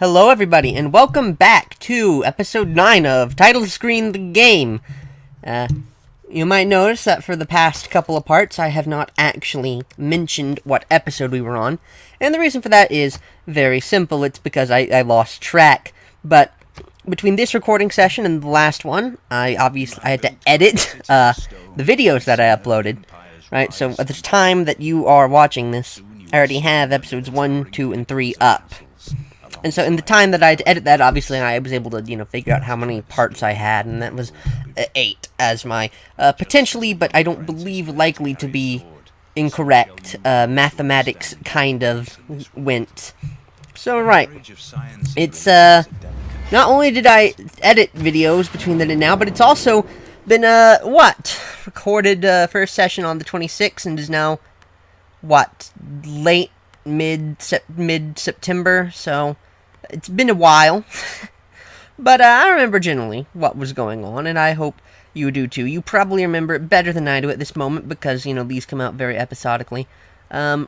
Hello everybody, and welcome back to episode 9 of Title Screen the Game. You might notice that for the past couple of parts, I have not actually mentioned what episode we were on, and the reason for that is very simple. It's because I lost track, but between this recording session and the last one, I had to edit the videos that I uploaded, right? So at the time that you are watching this, I already have episodes 1, 2, and 3 up. And so in the time that I had to edit that, obviously I was able to, figure out how many parts I had, and that was 8 as my, potentially, but I don't believe likely to be incorrect, mathematics kind of went. So, right, it's, not only did I edit videos between then and now, but it's also been, recorded, first session on the 26th, and is now, late, mid-September, so it's been a while, but I remember generally what was going on, and I hope you do too. You probably remember it better than I do at this moment, because, these come out very episodically. I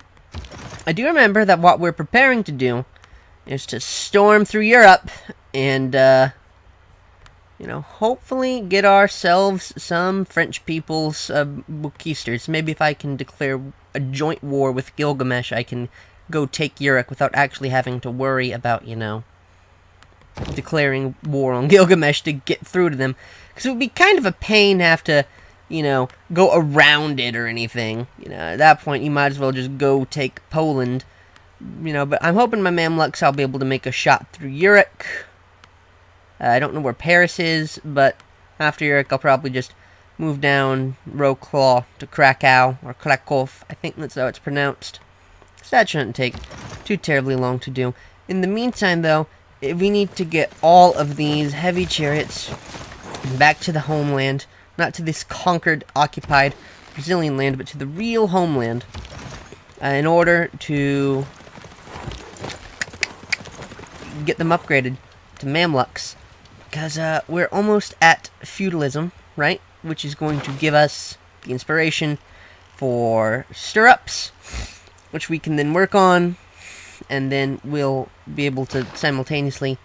do remember that what we're preparing to do is to storm through Europe, and, hopefully get ourselves some French people's, conquistors. Maybe if I can declare a joint war with Gilgamesh, I can go take Europe without actually having to worry about, declaring war on Gilgamesh to get through to them. Because it would be kind of a pain to have to, go around it or anything. At that point, you might as well just go take Poland. But I'm hoping my Mamluks I'll be able to make a shot through Europe. I don't know where Paris is, but after Europe, I'll probably just move down Wrocław to Krakow, or Krakow, I think that's how it's pronounced. So that shouldn't take too terribly long to do. In the meantime, though, we need to get all of these heavy chariots back to the homeland. Not to this conquered, occupied Brazilian land, but to the real homeland. In order to get them upgraded to Mamluks. Because we're almost at feudalism, right? Which is going to give us the inspiration for stirrups, which we can then work on, and then we'll be able to simultaneously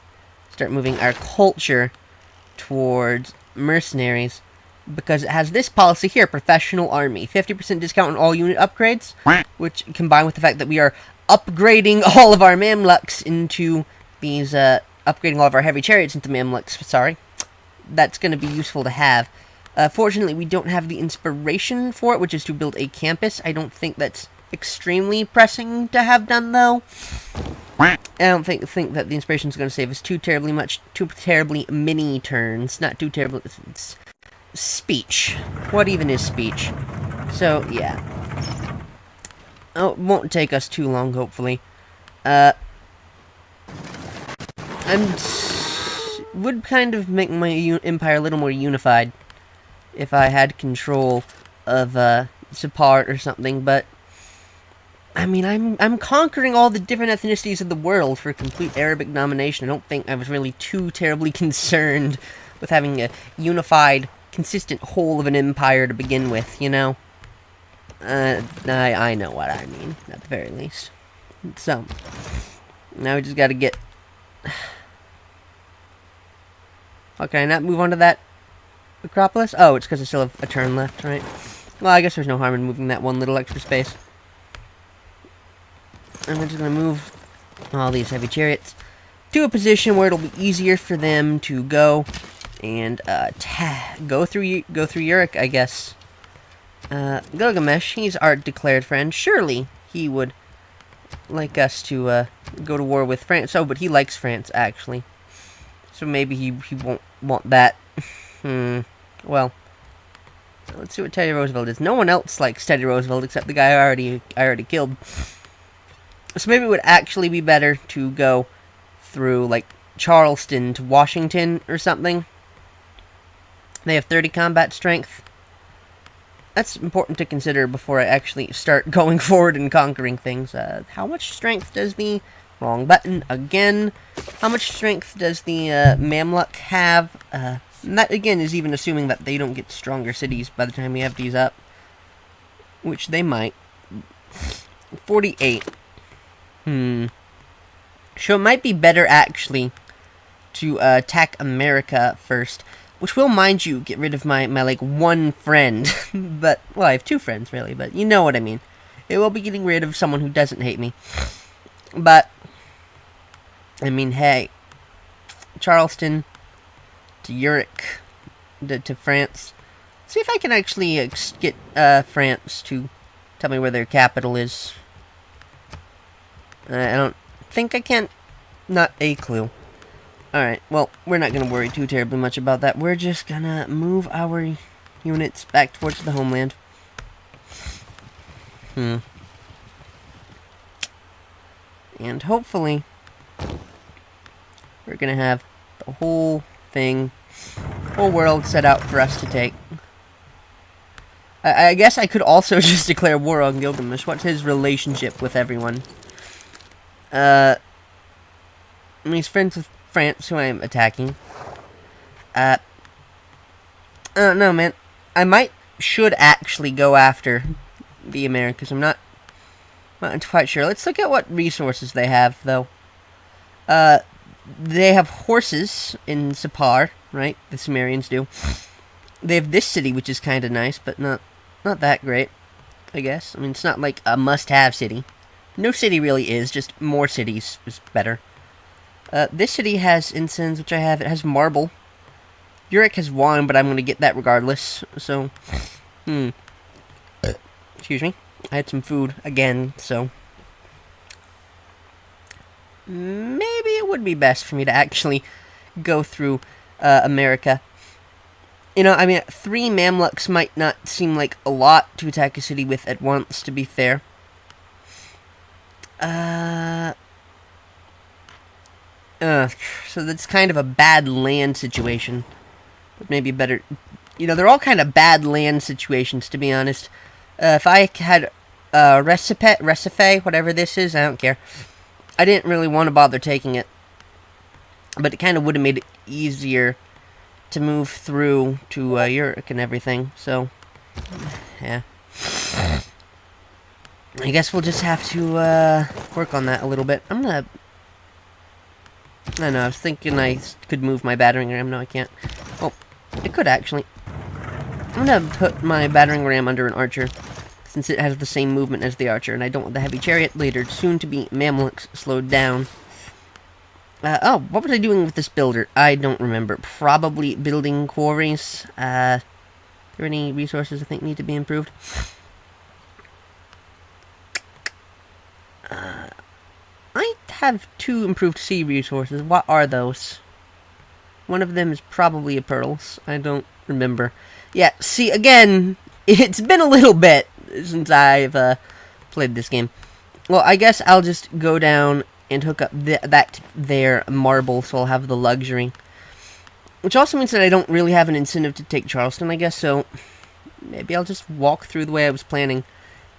start moving our culture towards mercenaries, because it has this policy here, professional army, 50% discount on all unit upgrades, which combined with the fact that we are upgrading all of our Mamluks into these, upgrading all of our heavy chariots into Mamluks, sorry, that's going to be useful to have. Fortunately, we don't have the inspiration for it, which is to build a campus. I don't think that's extremely pressing to have done, though. I don't think that the inspiration is going to save us too terribly many turns. Not too terribly. It's speech. What even is speech? So, yeah. Oh, it won't take us too long, hopefully. Would kind of make my empire a little more unified if I had control of, Separt or something, but I mean, I'm conquering all the different ethnicities of the world for complete Arabic domination. I don't think I was really too terribly concerned with having a unified, consistent whole of an empire to begin with, I know what I mean, at the very least. So, now we just gotta get... Oh, can I not move on to that Acropolis? Oh, it's because I still have a turn left, right? Well, I guess there's no harm in moving that one little extra space. And I'm just going to move all these heavy chariots to a position where it'll be easier for them to go and go through Uruk, I guess. Gilgamesh, he's our declared friend. Surely he would like us to go to war with France. Oh, but he likes France, actually. So maybe he won't want that. Well, let's see what Teddy Roosevelt is. No one else likes Teddy Roosevelt except the guy I already killed. So maybe it would actually be better to go through, like, Charleston to Washington or something. They have 30 combat strength. That's important to consider before I actually start going forward and conquering things. How much strength does the... Wrong button again. How much strength does the Mamluk have? And that, again, is even assuming that they don't get stronger cities by the time we have these up. Which they might. 48. So it might be better, actually, to attack America first. Which will, mind you, get rid of my like, one friend. But, well, I have 2 friends, really, but you know what I mean. It will be getting rid of someone who doesn't hate me. But, I mean, hey, Charleston to Zurich to France. See if I can actually get France to tell me where their capital is. I don't think I can. Not a clue. Alright, well, we're not going to worry too terribly much about that. We're just going to move our units back towards the homeland. And hopefully, we're going to have the whole thing, whole world set out for us to take. I guess I could also just declare war on Gilgamesh. What's his relationship with everyone? He's friends with France, who I am attacking. I don't know, man. I should actually go after the Americas. I'm not quite sure. Let's look at what resources they have, though. They have horses in Sapar, right? The Sumerians do. They have this city, which is kind of nice, but not that great, I guess. I mean, it's not like a must-have city. No city really is, just more cities is better. This city has incense, which I have. It has marble. Zurich has wine, but I'm going to get that regardless. So, excuse me. I had some food again, so maybe it would be best for me to actually go through America. You know, I mean, 3 Mamluks might not seem like a lot to attack a city with at once, to be fair. So that's kind of a bad land situation. But maybe better... You know, they're all kind of bad land situations, to be honest. If I had recipe, whatever this is, I don't care. I didn't really want to bother taking it. But it kind of would have made it easier to move through to Europe and everything. So, yeah. I guess we'll just have to work on that a little bit. I'm gonna... I don't know, I was thinking I could move my battering ram. No, I can't. Oh, I could actually. I'm gonna put my battering ram under an archer, since it has the same movement as the archer, and I don't want the heavy chariot later, soon to be Mamluks, slowed down. Oh, what was I doing with this builder? I don't remember. Probably building quarries. Are there any resources I think need to be improved? I have 2 improved sea resources. What are those? One of them is probably a pearls. I don't remember. Yeah, see, again, it's been a little bit since I've played this game. Well, I guess I'll just go down and hook up their marble, so I'll have the luxury. Which also means that I don't really have an incentive to take Charleston, I guess, so maybe I'll just walk through the way I was planning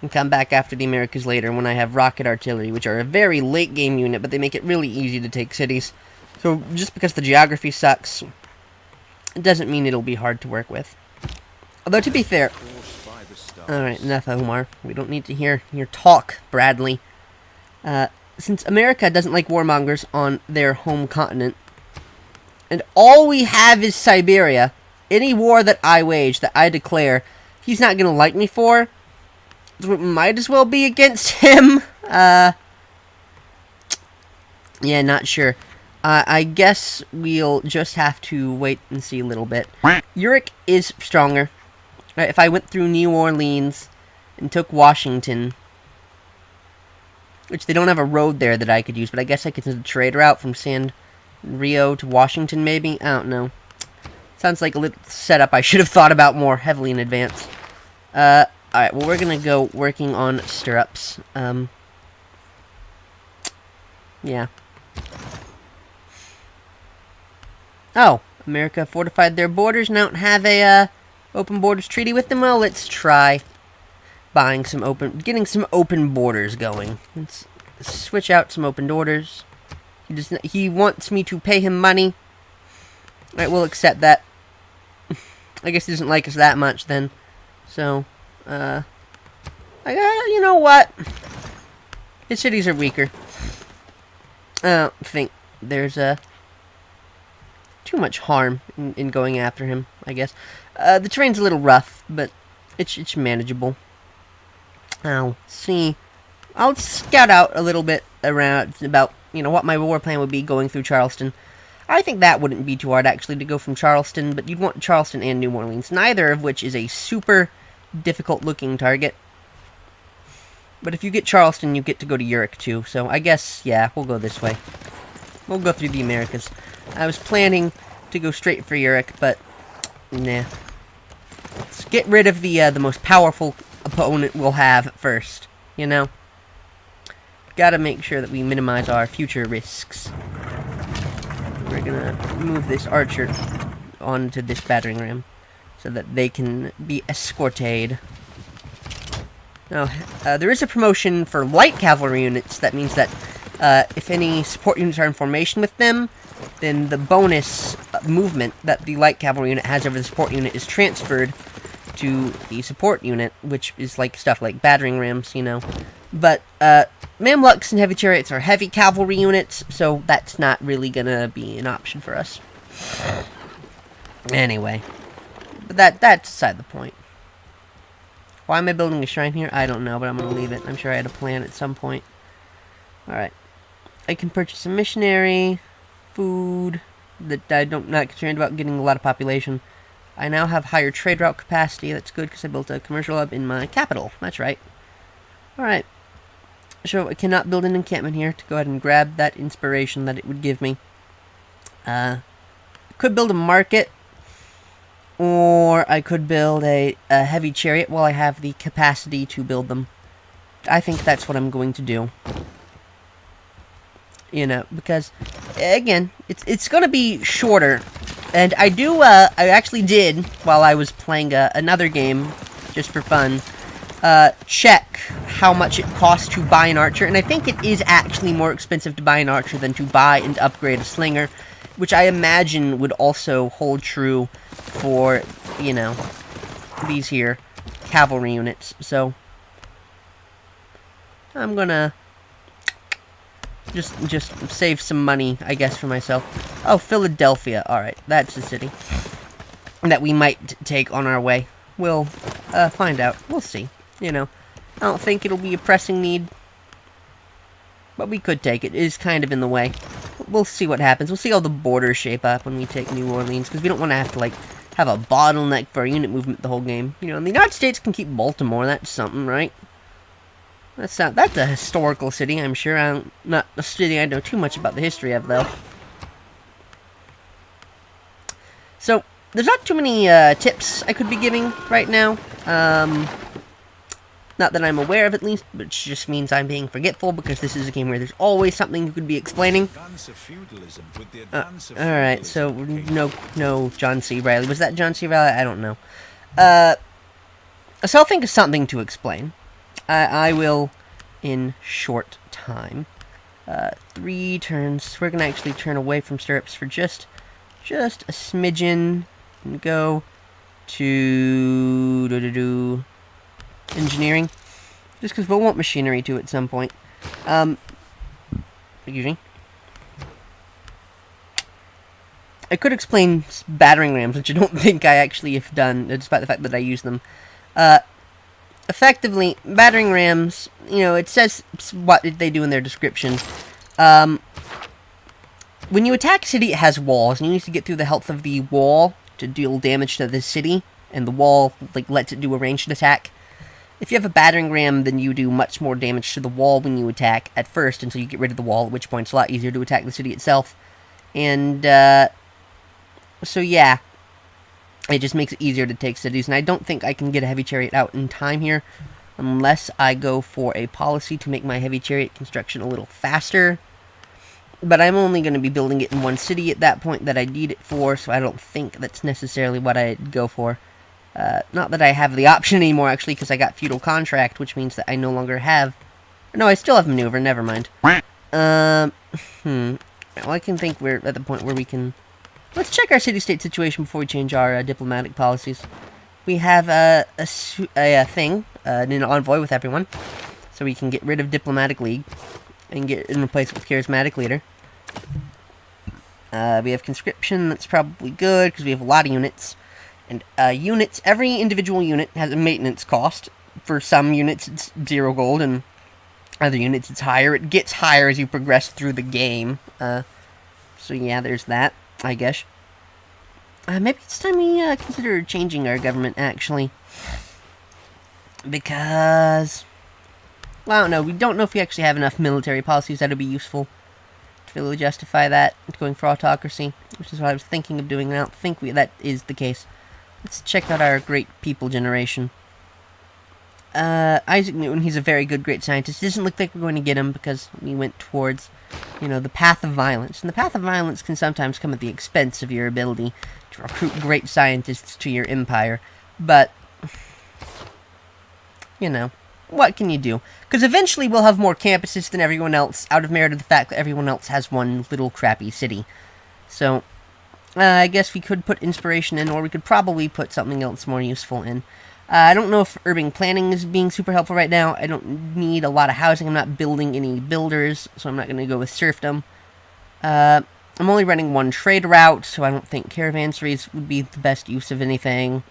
and come back after the Americas later when I have rocket artillery, which are a very late game unit, but they make it really easy to take cities. So just because the geography sucks, it doesn't mean it'll be hard to work with. Although, to be fair... Alright, enough, Omar. We don't need to hear your talk, Bradley. Since America doesn't like warmongers on their home continent, and all we have is Siberia, any war that I wage, that I declare, he's not going to like me for, so it might as well be against him. Yeah, not sure. I guess we'll just have to wait and see a little bit. Zurich is stronger. Right, if I went through New Orleans and took Washington, which they don't have a road there that I could use, but I guess I could send a trade route from San Rio to Washington, maybe? I don't know. Sounds like a little setup I should have thought about more heavily in advance. Alright, well, we're gonna go working on stirrups. Yeah. Oh, America fortified their borders and don't have a, open borders treaty with them? Well, let's try getting some open borders going. Let's switch out some open borders. He wants me to pay him money. Alright, we'll accept that. I guess he doesn't like us that much then. So, you know what? His cities are weaker. I don't think there's too much harm in going after him, I guess. The terrain's a little rough, but it's manageable. I'll see. I'll scout out a little bit around about, what my war plan would be going through Charleston. I think that wouldn't be too hard, actually, to go from Charleston, but you'd want Charleston and New Orleans, neither of which is a super difficult-looking target. But if you get Charleston, you get to go to Urich, too, so I guess, yeah, we'll go this way. We'll go through the Americas. I was planning to go straight for Urich, but, nah. Let's get rid of the most powerful opponent we'll have first, Gotta make sure that we minimize our future risks. We're gonna move this archer onto this battering ram so that they can be escorted. Now, there is a promotion for light cavalry units. That means that if any support units are in formation with them, then the bonus movement that the light cavalry unit has over the support unit is transferred to the support unit, which is like stuff like battering rams, But Mamluks and heavy chariots are heavy cavalry units, so that's not really gonna be an option for us. Anyway, but that's beside the point. Why am I building a shrine here? I don't know, but I'm gonna leave it. I'm sure I had a plan at some point. Alright. I can purchase a missionary, food, that I'm not concerned about getting a lot of population. I now have higher trade route capacity. That's good because I built a commercial hub in my capital. That's right. Alright. So I cannot build an encampment here to go ahead and grab that inspiration that it would give me. Could build a market, or I could build a heavy chariot while I have the capacity to build them. I think that's what I'm going to do. Because, again, it's going to be shorter. And I actually did, while I was playing another game, just for fun, check how much it costs to buy an archer, and I think it is actually more expensive to buy an archer than to buy and upgrade a slinger, which I imagine would also hold true for, these here cavalry units. So I'm gonna just save some money, I guess, for myself. Oh, Philadelphia. Alright, that's the city that we might take on our way. We'll find out. We'll see. I don't think it'll be a pressing need, but we could take it. It is kind of in the way. We'll see what happens. We'll see how the borders shape up when we take New Orleans, because we don't want to have to, have a bottleneck for our unit movement the whole game. And the United States can keep Baltimore. That's something, right? That's a historical city, I'm sure. Not a city I know too much about the history of, though. So, there's not too many tips I could be giving right now. Not that I'm aware of, at least, but it just means I'm being forgetful, because this is a game where there's always something you could be explaining. Alright, so, no John C. Reilly. Was that John C. Reilly? I don't know. So I'll think of something to explain. I will in short time. 3 turns. We're going to actually turn away from stirrups for just a smidgen and go to engineering, just because we'll want machinery too at some point. Excuse me. I could explain battering rams, which I don't think I actually have done, despite the fact that I use them. Effectively, battering rams, it says what they do in their description. When you attack a city, it has walls, and you need to get through the health of the wall to deal damage to the city, and the wall, lets it do a ranged attack. If you have a battering ram, then you do much more damage to the wall when you attack at first, until you get rid of the wall, at which point it's a lot easier to attack the city itself. And, so yeah, it just makes it easier to take cities, and I don't think I can get a heavy chariot out in time here, unless I go for a policy to make my heavy chariot construction a little faster. But I'm only going to be building it in one city at that point that I need it for, so I don't think that's necessarily what I'd go for. Not that I have the option anymore, actually, because I got feudal contract, which means that I no longer have... No, I still have maneuver, never mind. Well, I can think we're at the point where we can... Let's check our city-state situation before we change our diplomatic policies. We have an envoy with everyone, so we can get rid of diplomatic league and replace it with charismatic leader. We have conscription, that's probably good, because we have a lot of units. And units, every individual unit has a maintenance cost. For some units, it's 0 gold, and other units, it's higher. It gets higher as you progress through the game. So yeah, there's that, I guess. Maybe it's time we consider changing our government, actually. Because, well, I don't know. We don't know if we actually have enough military policies that would be useful to really justify that, going for autocracy, which is what I was thinking of doing, and I don't think that is the case. Let's check out our great people generation. Isaac Newton, he's a very good great scientist. It doesn't look like we're going to get him because we went towards, you know, the path of violence. And the path of violence can sometimes come at the expense of your ability to recruit great scientists to your empire. But, you know, what can you do? Because eventually we'll have more campuses than everyone else, out of merit of the fact that everyone else has one little crappy city. So, I guess we could put inspiration in, or we could probably put something else more useful in. I don't know if urban planning is being super helpful right now. I don't need a lot of housing. I'm not building any builders, so I'm not going to go with serfdom. I'm only running one trade route, so I don't think caravansaries would be the best use of anything.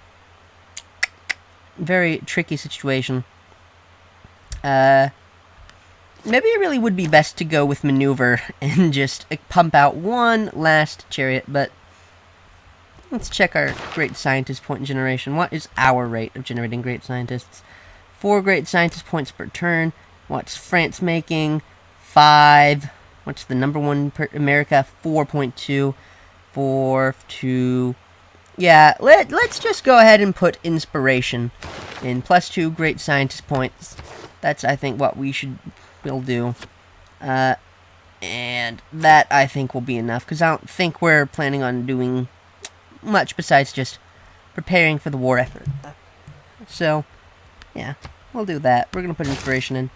Very tricky situation. Maybe it really would be best to go with maneuver and just pump out one last chariot, but let's check our great scientist point generation. What is our rate of generating great scientists? 4 great scientist points per turn. What's France making? 5. What's the number one per America? 4.2. 4, 2. Yeah, let's just go ahead and put inspiration in. +2 great scientist points. That's, I think, what we'll do. And that, I think, will be enough, because I don't think we're planning on doing much besides just preparing for the war effort. So, yeah, we'll do that. We're going to put inspiration in.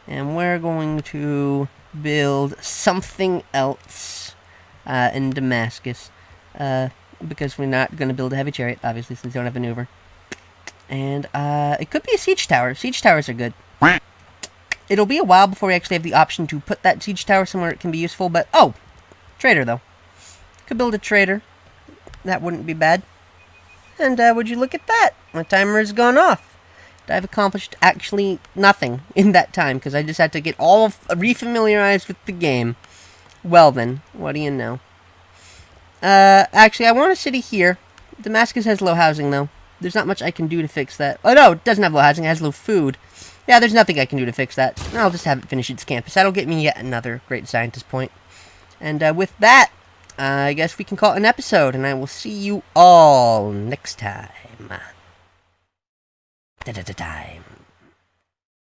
And we're going to build something else in Damascus. Because we're not going to build a heavy chariot, obviously, since we don't have maneuver. And it could be a siege tower. Siege towers are good. It'll be a while before we actually have the option to put that siege tower somewhere it can be useful, but, oh! Trader, though. Could build a trader. That wouldn't be bad. And would you look at that? My timer has gone off. I've accomplished actually nothing in that time, because I just had to get all refamiliarized with the game. Well then, what do you know? Actually, I want a city here. Damascus has low housing, though. There's not much I can do to fix that. Oh, no, it doesn't have low housing. It has low food. Yeah, there's nothing I can do to fix that. I'll just have it finish its campus. That'll get me yet another great scientist point. And with that, I guess we can call it an episode, and I will see you all next time. Time.